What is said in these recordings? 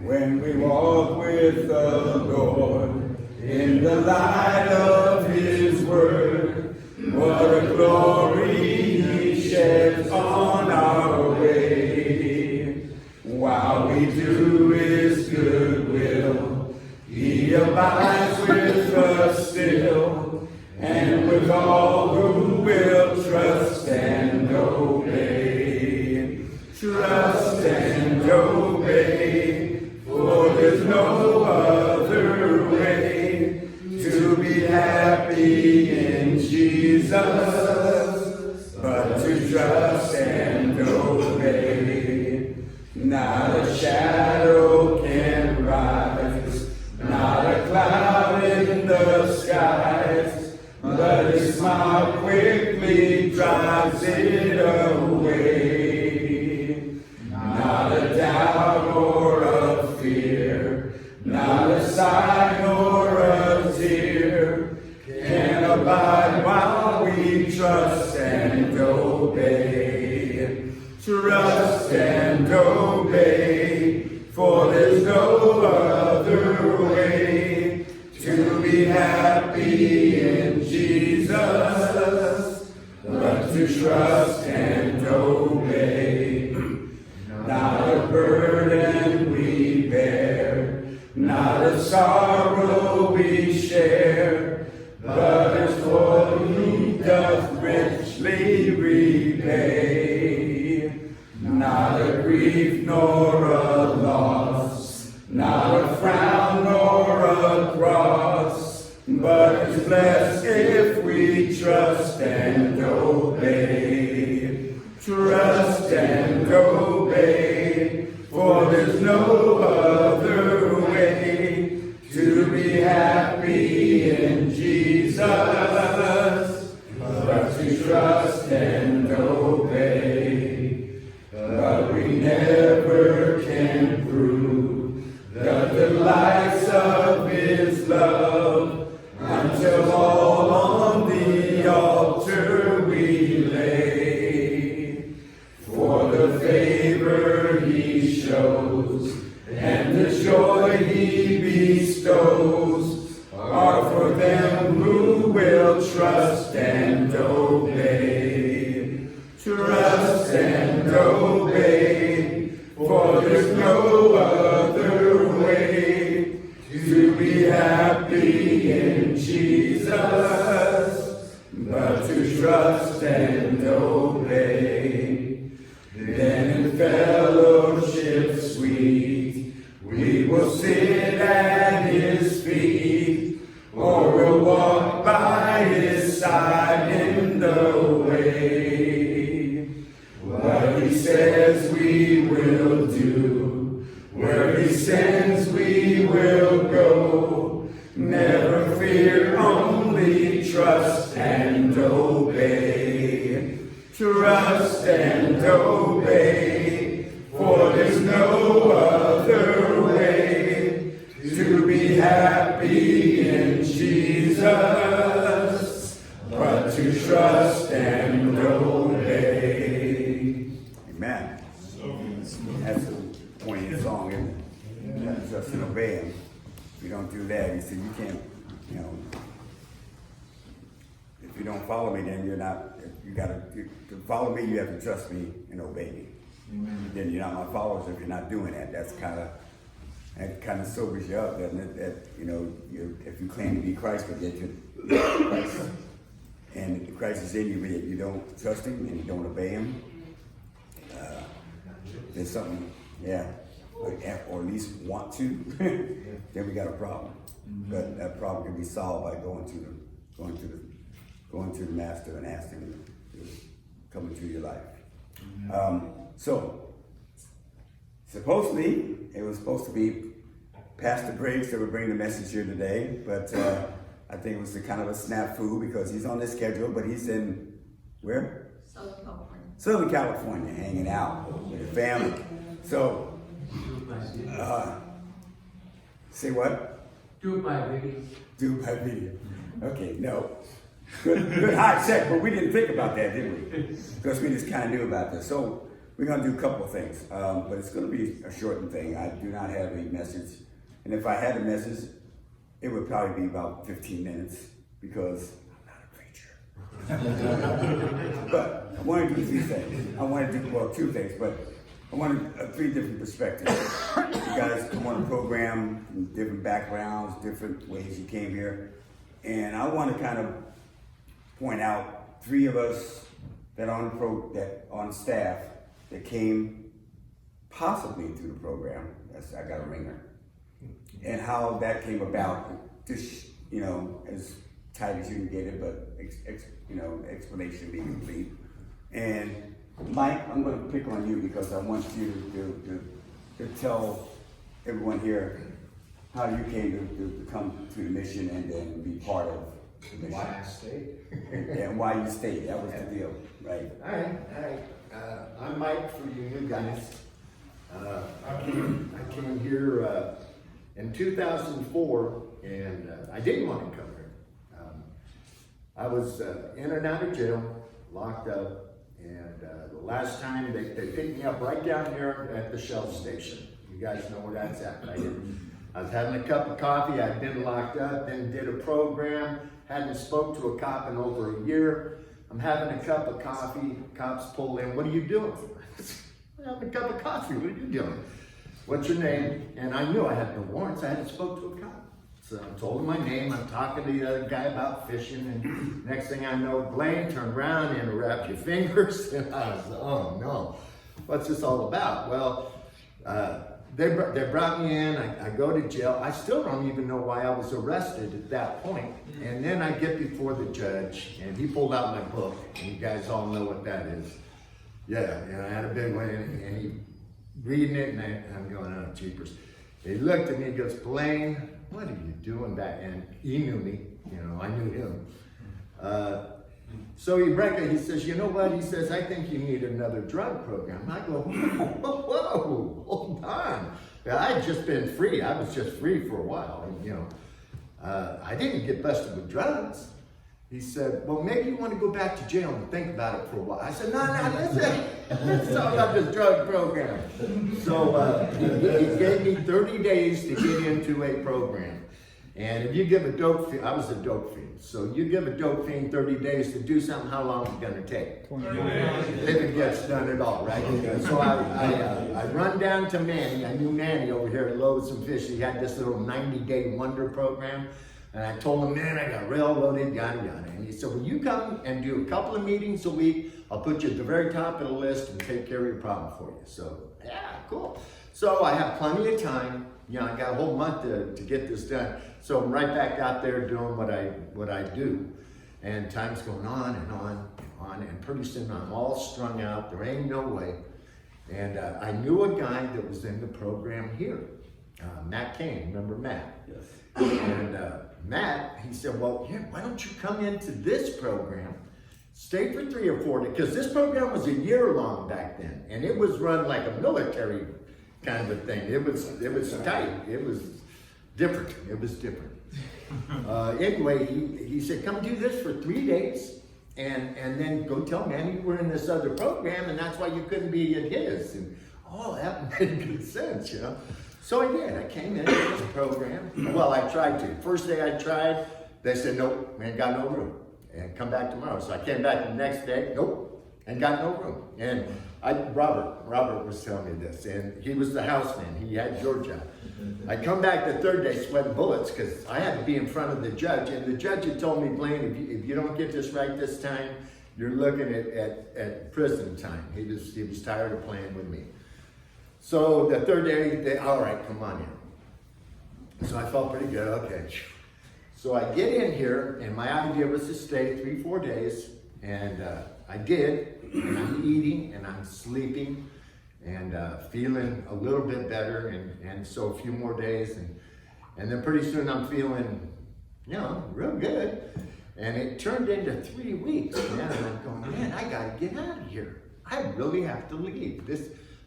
when we walk with the Lord in the light of His Word. What a glory He sheds on our way. While we do His good will, He abides with us still, and with all who will trust and obey. Trust and obey, for there's no other way to be happy in Jesus but to trust and obey. Not a shadow can rise, not a cloud in the skies, but His smile quickly drives it away. Not a doubt or a fear, not a sigh nor a tear can abide while we trust and obey. Trust and obey, for there's no other way to be happy in Jesus but to trust and obey. Not a burden we bear, not a sorrow we share, but His glory doth richly repay. Not a grief nor a loss, not a frown nor a cross, but is blessed if we trust and obey. Trust and obey, for there's no other way to be happy in Jesus but to trust and obey. But we never can prove the delights of His love until all on the altar we lay. For the favor He shows and the joy He bestows are for them who will trust and obey. Trust and obey, for there's no other way to be happy in Jesus but to trust and obey. Then in fellowship sweet we will sit at His feet, or we'll walk by His side in the way. What He says we will do, where He sends we will go. Never fear, only trust and obey. Trust and obey, for there's no other way to be happy in Jesus but to trust and obey. Amen. That's the point of the song, isn't it? Trust and obey Him. If you don't do that, He said you can't, if you don't follow me, then you're not, you gotta, to follow me, you have to trust me and obey me. Amen. Then you're not my followers if you're not doing that. That kind of sobers you up, doesn't it? That, if you claim to be Christ, but yet you're Christ, and Christ is in you, but yet you don't trust Him and you don't obey Him, there's something, or at least want to, then we got a problem. Mm-hmm. But that problem can be solved by going to the Master and asking Him to come into your life. Mm-hmm. So supposedly it was supposed to be Pastor Briggs that would bring the message here today, but I think it was a kind of a snafu because he's on the schedule, but he's in where? Southern California, hanging out with the family. So, say what? Do it by video. Do it by video. Okay, no. Good high check, but we didn't think about that, did we? Because we just kind of knew about this. So, we're going to do a couple of things, but it's going to be a shortened thing. I do not have a message, and if I had a message, it would probably be about 15 minutes because I'm not a preacher. But I want to do three things. I want to do, well, two things, but I want three different perspectives. You guys come on the program from different backgrounds, different ways you came here, and I want to kind of point out three of us that on staff that came possibly through the program. I got a ringer, and how that came about. Just as tight as you can get it, but explanation be complete. And Mike, I'm going to pick on you because I want you to tell everyone here how you came to come to the mission and then be part of the mission. Why I stayed. And why you stayed. That was the deal, right? All right. I'm Mike for you new guys. I came here in 2004, and I didn't want to come here. I was in and out of jail, locked up, and the last time they picked me up right down here at the Shell station. You guys know where that's at, right? I was having a cup of coffee. I'd been locked up, then did a program, hadn't spoke to a cop in over a year. I'm having a cup of coffee, cops pull in, what are you doing? I'm having a cup of coffee, what are you doing? What's your name? And I knew I had no warrants, I hadn't spoke to a cop. So I told him my name, I'm talking to the other guy about fishing, and next thing I know, Blaine turned around and wrapped your fingers, and I was, oh no, what's this all about? Well, they brought me in, I go to jail. I still don't even know why I was arrested at that point. And then I get before the judge, and he pulled out my book, and you guys all know what that is. Yeah, and I had a big one, and he reading it, and I'm going, oh, jeepers. He looked at me, he goes, Blaine, what are you doing back? And he knew me, I knew him. So he says, you know what? He says, I think you need another drug program. I go, whoa, hold on. I had just been free. I was just free for a while. And, I didn't get busted with drugs. He said, well, maybe you want to go back to jail and think about it for a while. I said, no, listen. Let's talk about this drug program. So he gave me 30 days to get into a program. And if you give a dope fiend, I was a dope fiend. So you give a dope fiend 30 days to do something, how long is it going to take? 20 days. If it gets done at all, right? So I run down to Manny. I knew Manny over here at Loaves and Fish. He had this little 90-day wonder program. And I told him, man, I got railroaded, yada, yada. And he said, well, you come and do a couple of meetings a week. I'll put you at the very top of the list and take care of your problem for you. So, yeah, cool. So I have plenty of time. I got a whole month to get this done. So I'm right back out there doing what I do. And time's going on and on and on. And pretty soon I'm all strung out. There ain't no way. And I knew a guy that was in the program here. Matt Kane, remember Matt? Yes. And Matt, he said, well, yeah, why don't you come into this program, stay for 3 or 4 days, because this program was a year long back then, and it was run like a military kind of a thing. It was tight. It was different. It was different. Anyway, he said, come do this for 3 days, and then go tell Manny you were in this other program, and that's why you couldn't be at his. And that made good sense, So I did. I came into this program. Well, I tried to. First day I tried, they said, nope, we ain't got no room. And come back tomorrow. So I came back the next day, nope, ain't got no room. And Robert was telling me this, and he was the houseman. He had your job. I come back the third day sweating bullets because I had to be in front of the judge. And the judge had told me, Blaine, if you don't get this right this time, you're looking at prison time. He was tired of playing with me. So the third day, all right, come on in. So I felt pretty good, okay. So I get in here, and my idea was to stay 3-4 days, and I did, and I'm eating, and I'm sleeping, and feeling a little bit better, and so a few more days, and then pretty soon I'm feeling, real good, and it turned into 3 weeks, man, and I'm going, man, I gotta get out of here. I really have to leave.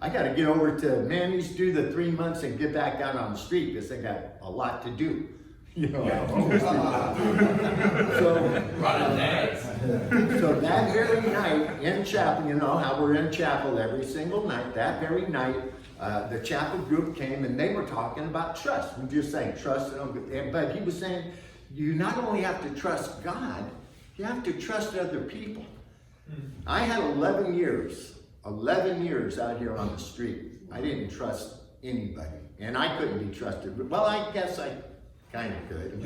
I got to get over to Manny's, do the 3 months and get back out on the street because I got a lot to do. You know, so that very night in chapel, you know how we're in chapel every single night, that very night, the chapel group came and they were talking about trust. We're just saying trust, but he was saying, you not only have to trust God, you have to trust other people. I had 11 years out here on the street. I didn't trust anybody, and I couldn't be trusted. Well, I guess I kind of could.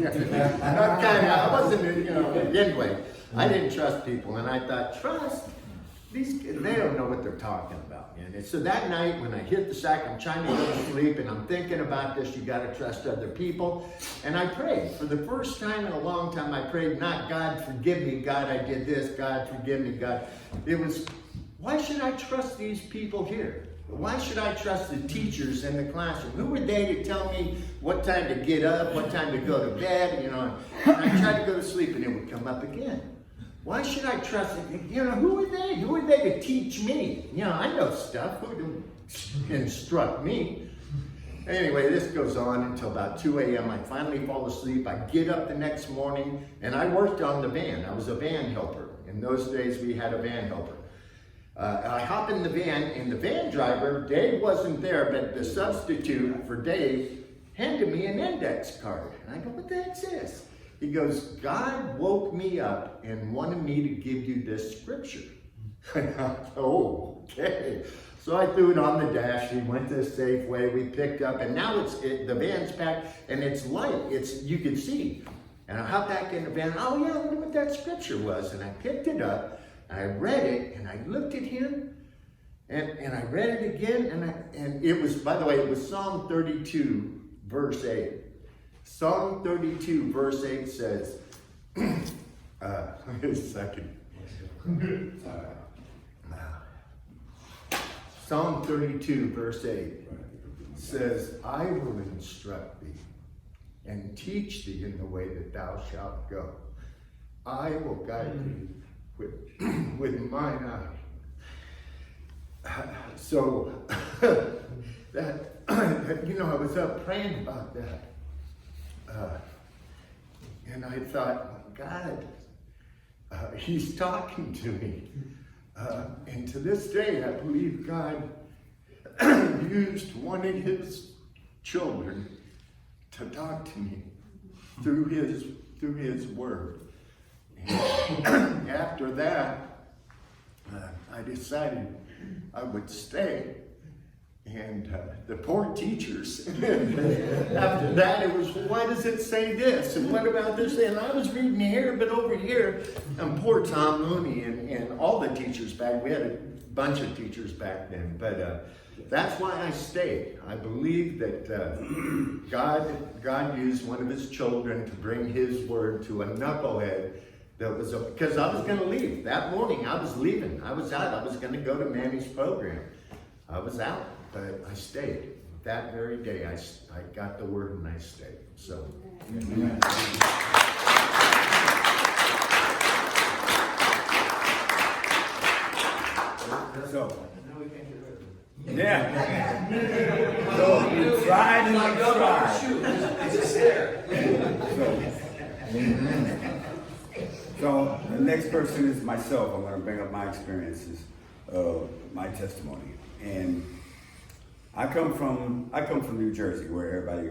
I wasn't, you know, anyway, I didn't trust people, and I thought, trust? These kids, they don't know what they're talking about. And so that night when I hit the sack, I'm trying to go to sleep, and I'm thinking about this, you got to trust other people. And I prayed. For the first time in a long time, I prayed, not God, forgive me, God, I did this, God, forgive me, God. It was, why should I trust these people here? Why should I trust the teachers in the classroom? Who are they to tell me what time to get up, what time to go to bed, you know? And I tried to go to sleep and it would come up again. Why should I trust them? You know, who are they? Who are they to teach me? You know, I know stuff. Who to instruct me? Anyway, this goes on until about 2 a.m. I finally fall asleep. I get up the next morning and I worked on the van. I was a van helper. In those days, we had a van helper. I hop in the van, and the van driver, Dave wasn't there, but the substitute for Dave handed me an index card. And I go, what the heck's this? He goes, God woke me up and wanted me to give you this scripture. Oh, okay. So I threw it on the dash. We went to Safeway. We picked up, and now the van's packed, and it's light. You can see. And I hopped back in the van. Oh, yeah, I wonder what that scripture was. And I picked it up. I read it, and I looked at him, and I read it again, and it was, by the way, it was Psalm 32, verse 8. Psalm 32, verse 8 says, wait a second. Psalm 32, verse 8 says, I will instruct thee and teach thee in the way that thou shalt go. I will guide thee with mine eye. So that you know, I was up praying about that, and I thought, God, He's talking to me, and to this day, I believe God used one of His children to talk to me through His Word. And after that, I decided I would stay. And the poor teachers, after that it was, why does it say this? And what about this? And I was reading here, but over here, and poor Tom Mooney and all the teachers back, we had a bunch of teachers back then, but that's why I stayed. I believe that God used one of His children to bring His word to a knucklehead. Because I was going to leave. That morning I was leaving. I was out. I was going to go to Manny's program. I was out, but I stayed. That very day I got the word and I stayed. So, amen. So, yeah. So you tried and you tried. It's just there. So the next person is myself. I'm going to bring up my experiences, my testimony, and I come from New Jersey, where everybody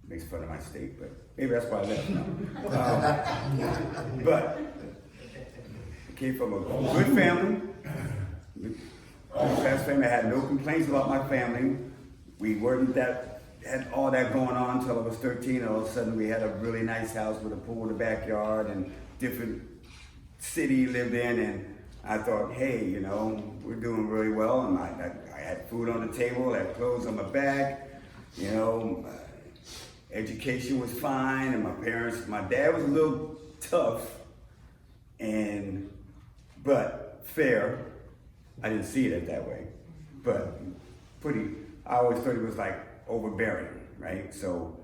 makes fun of my state, but maybe that's why I left now. But I came from a good family. Past family, I had no complaints about my family. We weren't had all that going on until I was 13. All of a sudden, we had a really nice house with a pool in the backyard and different city lived in, and I thought, hey, you know, we're doing really well, and I had food on the table, I had clothes on my back, you know, education was fine, and my dad was a little tough, but fair. I didn't see it that way, but I always thought he was like overbearing, right? So,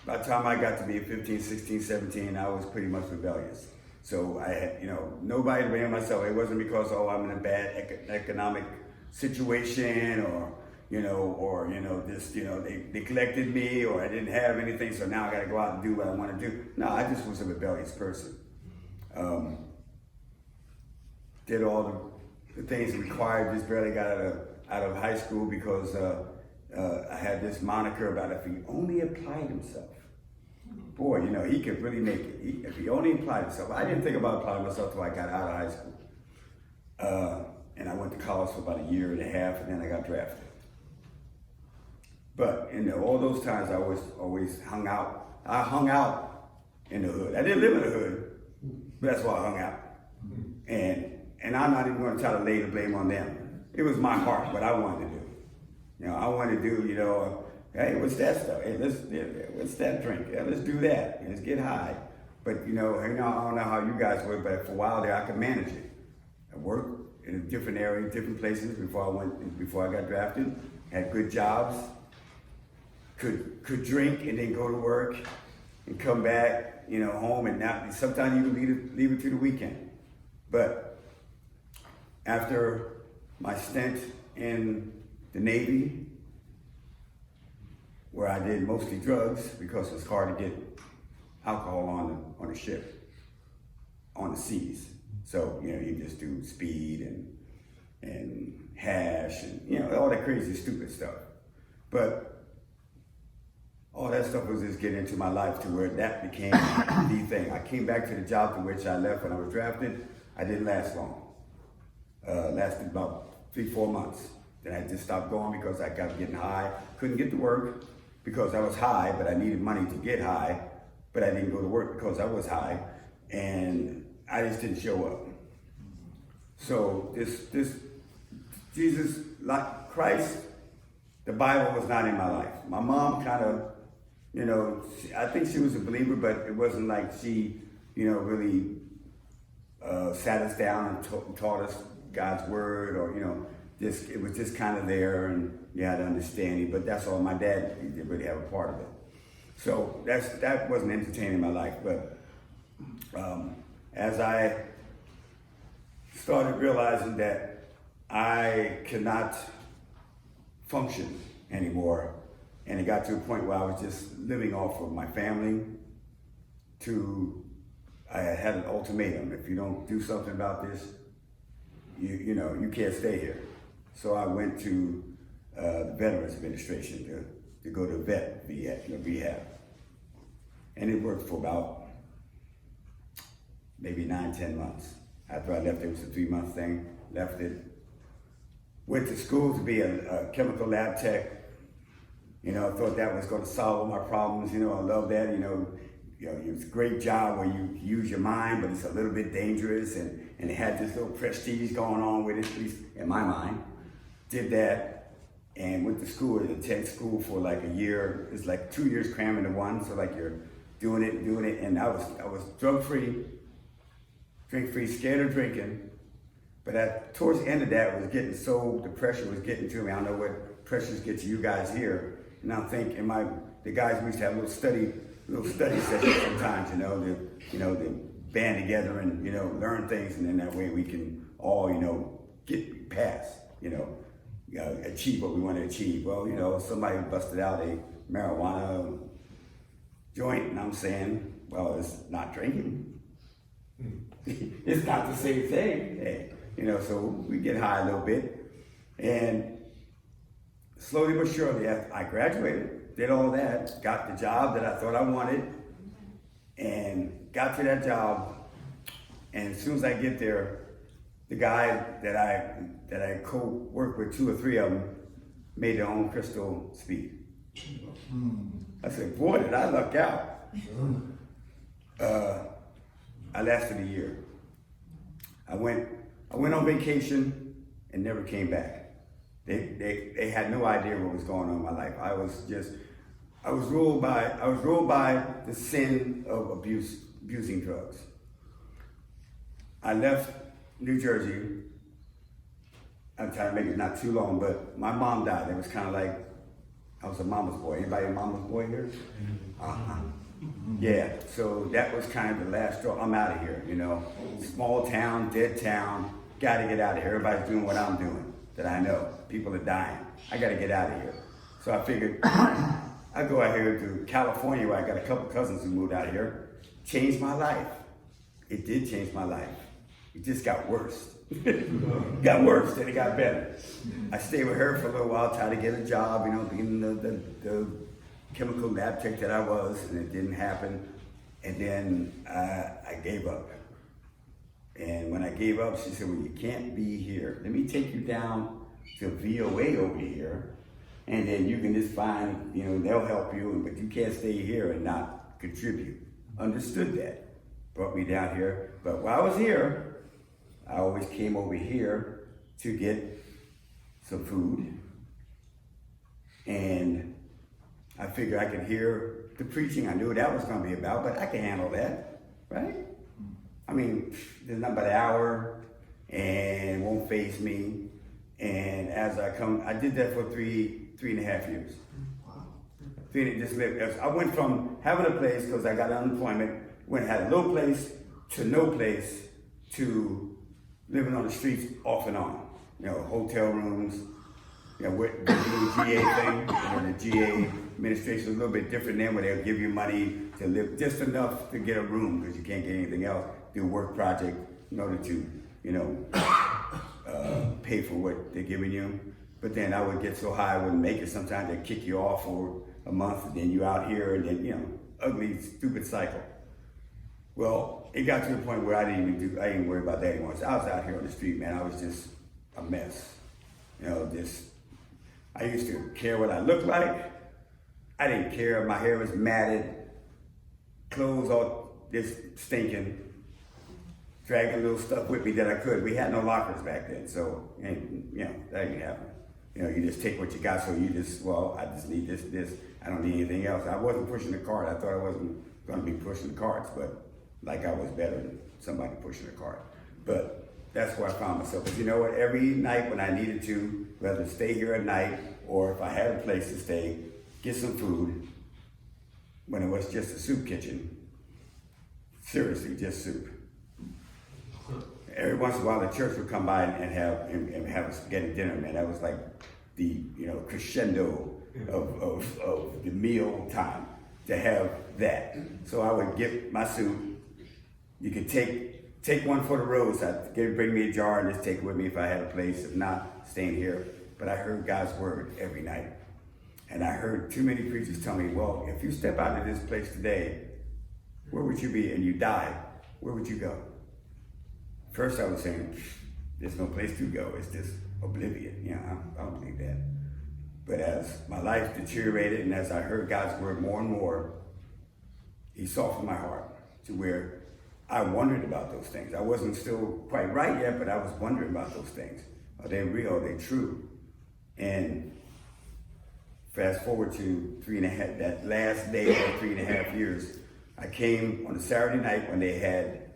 by the time I got to be 15, 16, 17, I was pretty much rebellious. So I had, you know, nobody to blame myself. It wasn't because, I'm in a bad economic situation or, you know, or, you know, this, you know, they neglected me, or I didn't have anything, so now I got to go out and do what I want to do. No, I just was a rebellious person. Did all the things required, just barely got out of high school because I had this moniker about if he only applied himself. Boy, you know, he could really make it. If he only applied himself. I didn't think about applying myself until I got out of high school. And I went to college for about a year and a half, and then I got drafted. But, you know, all those times I always hung out. I hung out in the hood. I didn't live in the hood, but that's why I hung out. And I'm not even going to try to lay the blame on them. It was my heart, what I wanted to do. You know, I wanted to do, you know, hey, what's that stuff? Hey, what's that drink? Yeah, let's do that. Let's get high. But, you know, I don't know how you guys were, but for a while there, I could manage it. I worked in a different area, different places before I got drafted. Had good jobs. Could drink and then go to work and come back, you know, home, and not. Sometimes you can leave it to the weekend. But after my stint in the Navy, where I did mostly drugs because it's hard to get alcohol on the ship, on the seas. So, you know, you just do speed and hash and, you know, all that crazy, stupid stuff. But all that stuff was just getting into my life to where that became the thing. I came back to the job to which I left when I was drafted. I didn't last long. Lasted about 3-4 months. Then I just stopped going because I got getting high. Couldn't get to work because I was high, but I needed money to get high. But I didn't go to work because I was high, and I just didn't show up. So this Jesus, like Christ, the Bible was not in my life. My mom kind of, you know, I think she was a believer, but it wasn't like she, you know, really sat us down and taught us God's word, or, you know, it was just kind of there, and you had to understand it. But that's all. My dad didn't really have a part of it. So that wasn't entertaining my life. But as I started realizing that I could not function anymore, and it got to a point where I was just living off of my family, I had an ultimatum. If you don't do something about this, you know, you can't stay here. So I went to the Veterans Administration to go to vet rehab. And it worked for about maybe 9-10 months. After I left, it was a 3-month thing. Left it. Went to school to be a chemical lab tech. You know, I thought that was going to solve all my problems. You know, I love that. You know, it's a great job where you use your mind, but it's a little bit dangerous, and it had this little prestige going on with it, at least in my mind. Did that, and went to school, intense school for like a year. It's like 2 years crammed into one, so like you're doing it, and I was drug-free, drink-free, scared of drinking, but towards the end of that, the pressure was getting to me. I don't know what pressures get to you guys here, and I'm thinking, the guys, we used to have little study sessions sometimes, they band together and, you know, learn things, and then that way we can all, you know, get past, achieve what we want to achieve. Well, you know, somebody busted out a marijuana joint, and I'm saying, well, it's not drinking. It's not the same thing. Hey, you know, so we get high a little bit, and slowly but surely, I graduated, did all that, got the job that I thought I wanted, and got to that job, and as soon as I get there, the guy that I co-worked with, 2 or 3 of them, made their own crystal speed. I said, boy, did I luck out. I lasted a year. I went on vacation and never came back. They had no idea what was going on in my life. I was ruled by the sin of abusing drugs. I left New Jersey. I'm trying to make it not too long, but my mom died. It was kind of like, I was a mama's boy. Anybody a mama's boy here? Yeah, so that was kind of the last straw. I'm out of here, you know. Small town, dead town, gotta get out of here. Everybody's doing what I'm doing. that I know. People are dying. I got to get out of here. So I figured I'd go out here to California, where I got a couple cousins who moved out here. Changed my life. It did change my life. It just got worse. Got worse, then it got better. I stayed with her for a little while, tried to get a job, being the chemical lab tech that I was, and it didn't happen. And then I gave up. And when I gave up, she said, well, you can't be here. Let me take you down to VOA over here, and then you can just find, they'll help you, but you can't stay here and not contribute. Understood that. Brought me down here. But while I was here, I always came over here to get some food. And I figured I could hear the preaching. I knew what that was going to be about, but I can handle that, right? I mean, there's nothing but an hour, and it won't faze me. And as I did that for three and a half years. I went from having a place, because I got unemployment, had a little place to no place, to living on the streets off and on. Hotel rooms, with the GA thing, the GA administration is a little bit different than where they'll give you money to live just enough to get a room, because you can't get anything else. Do a work project in order to, pay for what they're giving you. But then I would get so high I wouldn't make it. Sometimes they'd kick you off for a month, and then you out here, and then, ugly, stupid cycle. Well, it got to the point where I didn't worry about that anymore. So I was out here on the street, man. I was just a mess. I used to care what I looked like. I didn't care. My hair was matted, clothes all just stinking, dragging little stuff with me that I could. We had no lockers back then, so, that didn't happen. You just take what you got, so you just, I just need this. I don't need anything else. I wasn't pushing the cart. I thought I wasn't going to be pushing the carts, but like I was better than somebody pushing a cart. But that's where I found myself. But you know what? Every night when I needed to, whether stay here at night or if I had a place to stay, get some food, when it was just a soup kitchen, seriously, just soup. Every once in a while, the church would come by and have a spaghetti dinner, man. That was like the crescendo of the meal time, to have that. So I would get my soup. You could take one for the road. So I'd bring me a jar and just take it with me if I had a place. If not, staying here. But I heard God's word every night. And I heard too many preachers tell me, well, if you step out of this place today, where would you be? And you die, where would you go? First I was saying, there's no place to go. It's just oblivion. I don't believe that. But as my life deteriorated and as I heard God's word more and more, he softened my heart to where I wondered about those things. I wasn't still quite right yet, but I was wondering about those things. Are they real? Are they true? And fast forward to that last day of 3.5 years, I came on a Saturday night when they had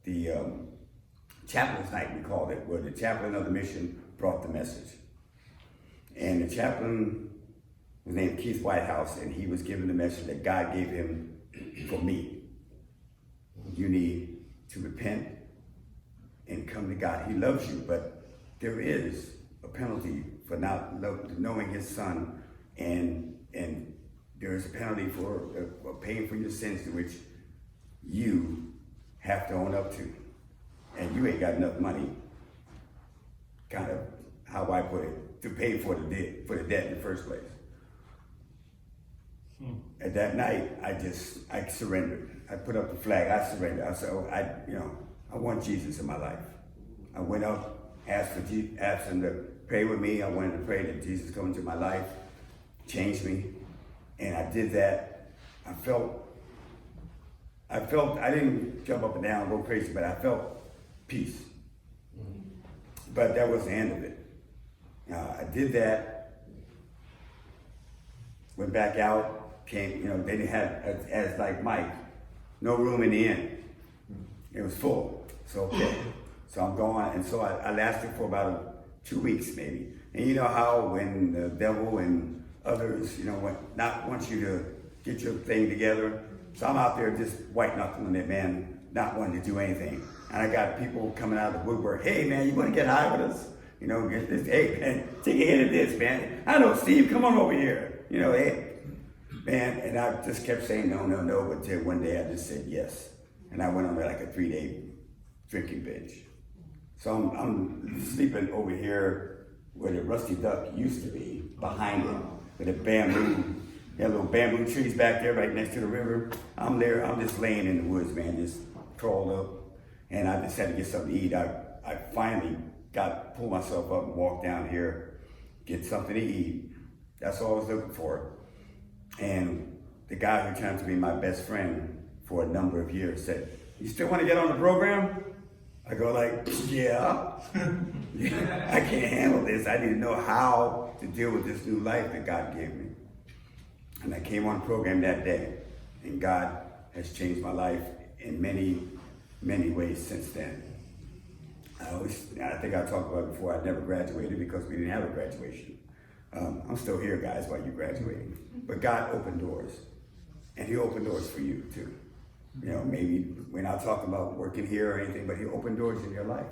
the chaplain's night, we called it, where the chaplain of the mission brought the message. And the chaplain was named Keith Whitehouse, and he was given the message that God gave him for me. You need to repent and come to God. He loves you, but there is a penalty for not knowing his son, and there is a penalty for paying for your sins, to which you have to own up to. And you ain't got enough money, kind of how I put it, to pay for the debt in the first place. At that night, I surrendered. I put up the flag. I surrendered. I said, I want Jesus in my life. I went up, asked him to pray with me. I wanted to pray that Jesus come into my life, change me, and I did that. I felt. I didn't jump up and down, go crazy, but I felt peace. But that was the end of it. I did that. Went back out. Came. They didn't have as like Mike. No room in the inn. It was full. So okay. So I'm going, and so I lasted for about 2 weeks maybe. And you know how when the devil and others, not want you to get your thing together. So I'm out there just white knuckling it, man. not wanting to do anything. And I got people coming out of the woodwork, hey man, you want to get high with us? You know, get this, hey man, take a hit of this, man. I know, Steve, come on over here. You know, hey, man, and I just kept saying no, until one day I just said yes. And I went on like a 3-day drinking binge. So I'm sleeping over here where the Rusty Duck used to be, behind it, with a bamboo. Got little bamboo trees back there right next to the river. I'm there, I'm just laying in the woods, man, just crawled up. And I just had to get something to eat. I finally pulled myself up and walked down here, get something to eat. That's all I was looking for. And the guy who turned to be my best friend for a number of years said, you still want to get on the program? I go like, yeah. I can't handle this. I need to know how to deal with this new life that God gave me. And I came on the program that day, and God has changed my life in many, many ways since then. I think I talked about it before, I never graduated because we didn't have a graduation. I'm still here, guys, while you're graduating. But God opened doors, and He opened doors for you too. You know, maybe we're not talking about working here or anything, but He opened doors in your life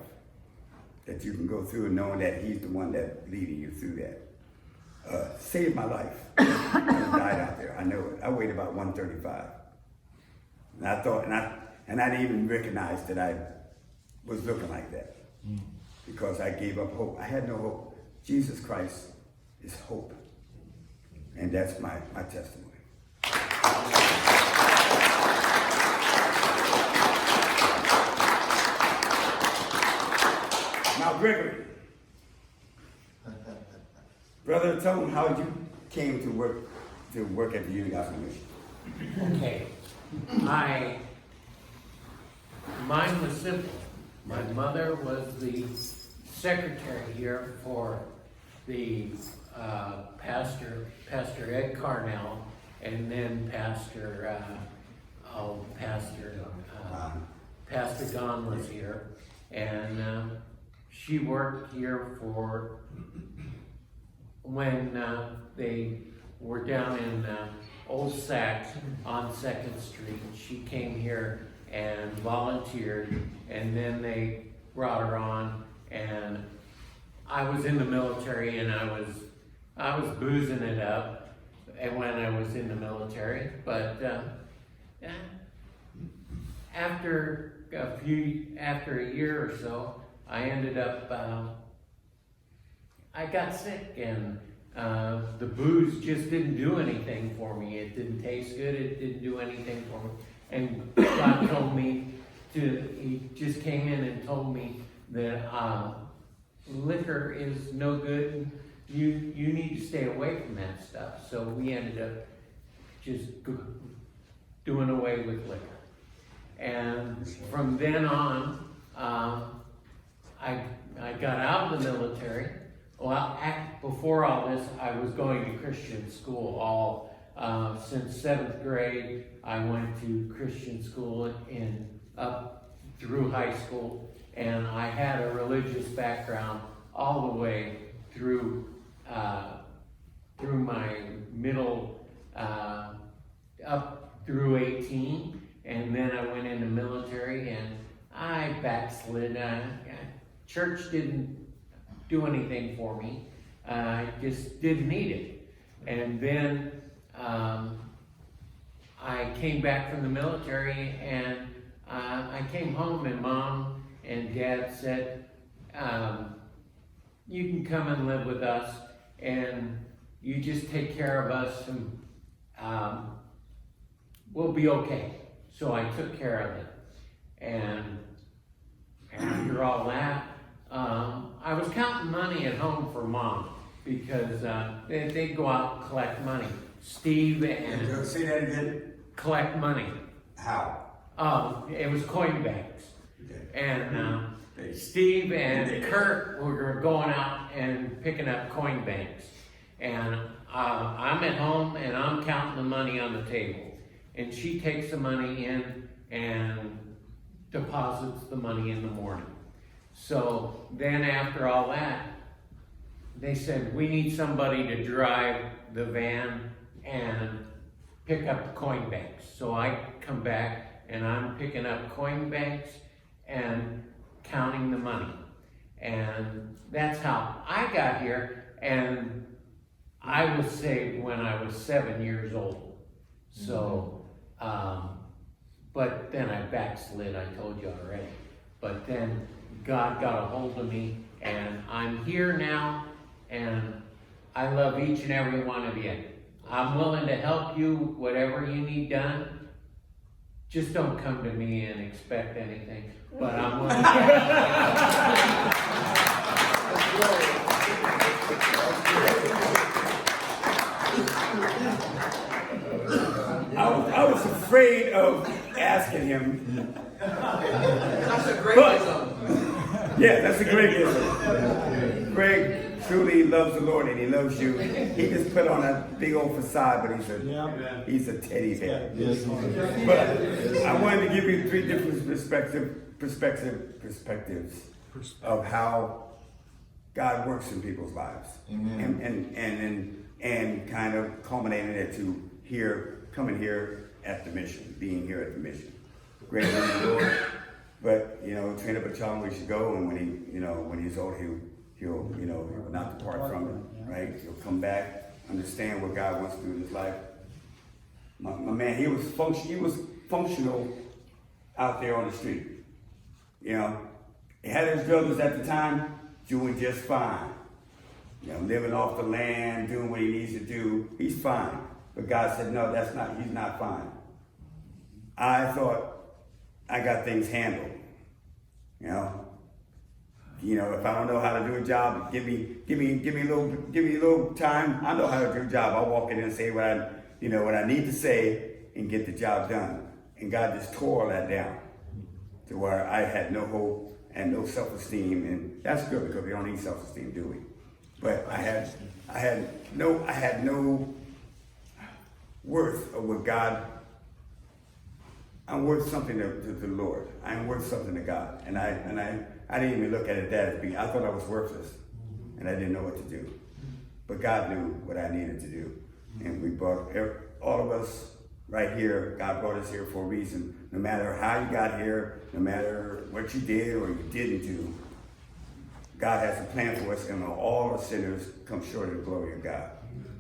that you can go through, and knowing that He's the one that's leading you through that. Saved my life. I died out there. I know it. I weighed about 135, and I thought, and I didn't even recognize that I was looking like that because I gave up hope. I had no hope. Jesus Christ is hope, and that's my testimony. Now, Gregory, brother, tell them how you came to work at the Youth Gospel Mission. Okay, mine was simple. My mother was the secretary here for the Pastor Ed Carnell, and then Pastor Don was here, and she worked here for when they were down in Old Sac on 2nd Street. She came here and volunteered, and then they brought her on, and I was in the military, and I was boozing it up and when I was in the military, but after a year or so, I ended up I got sick, and the booze just didn't do anything for me. It didn't taste good. It didn't do anything for me. And God told me He just came in and told me that liquor is no good. You need to stay away from that stuff. So we ended up just doing away with liquor. And from then on, I got out of the military. Well, before all this, I was going to Christian school since 7th grade. I went to Christian school up through high school, and I had a religious background all the way through my middle, up through 18, and then I went into military, and I backslid. Church didn't do anything for me. I just didn't need it. And then I came back from the military, and I came home, and Mom and Dad said, you can come and live with us, and you just take care of us, and we'll be okay. So I took care of it. And after all that, I was counting money at home for Mom, because they'd go out and collect money. Steve and Say that again. Collect money. How? It was coin banks. Okay. And Steve and Kurt were going out and picking up coin banks. And I'm at home, and I'm counting the money on the table. And she takes the money in and deposits the money in the morning. So then after all that, they said, we need somebody to drive the van and pick up the coin banks. So I come back, and I'm picking up coin banks and counting the money. And that's how I got here, and I was saved when I was 7 years old. So, but then I backslid, I told you already. But then God got a hold of me, and I'm here now, and I love each and every one of you. I'm willing to help you, whatever you need done. Just don't come to me and expect anything, but I'm willing to I was afraid of asking him. That's a great wisdom. Yeah, that's a great gift. Greg truly loves the Lord and he loves you. He just put on a big old facade, but he's a teddy bear. But I wanted to give you 3 different perspectives of how God works in people's lives. And kind of culminating it to coming here at the mission, being here at the mission. Great in the Lord. But, train up a child where he should go, and when he's old, he'll not depart from it, right? He'll come back, understand what God wants to do in his life. My man, he was functional out there on the street. He had his brothers at the time doing just fine. Living off the land, doing what he needs to do. He's fine. But God said, no, he's not fine. I thought I got things handled. If I don't know how to do a job, give me a little time. I know how to do a job. I'll walk in and say what I need to say and get the job done. And God just tore all that down to where I had no hope and no self-esteem, and that's good because we don't need self-esteem, do we? But I had no worth of what God. I'm worth something to the Lord. I am worth something to God, and I didn't even look at it that as being. I thought I was worthless, and I didn't know what to do. But God knew what I needed to do, and we brought all of us right here. God brought us here for a reason. No matter how you got here, no matter what you did or you didn't do, God has a plan for us, and all the sinners come short of the glory of God.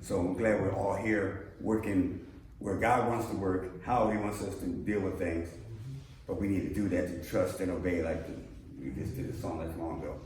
So I'm glad we're all here working where God wants to work, how he wants us to deal with things. But we need to do that to trust and obey, like we just did a song not long ago.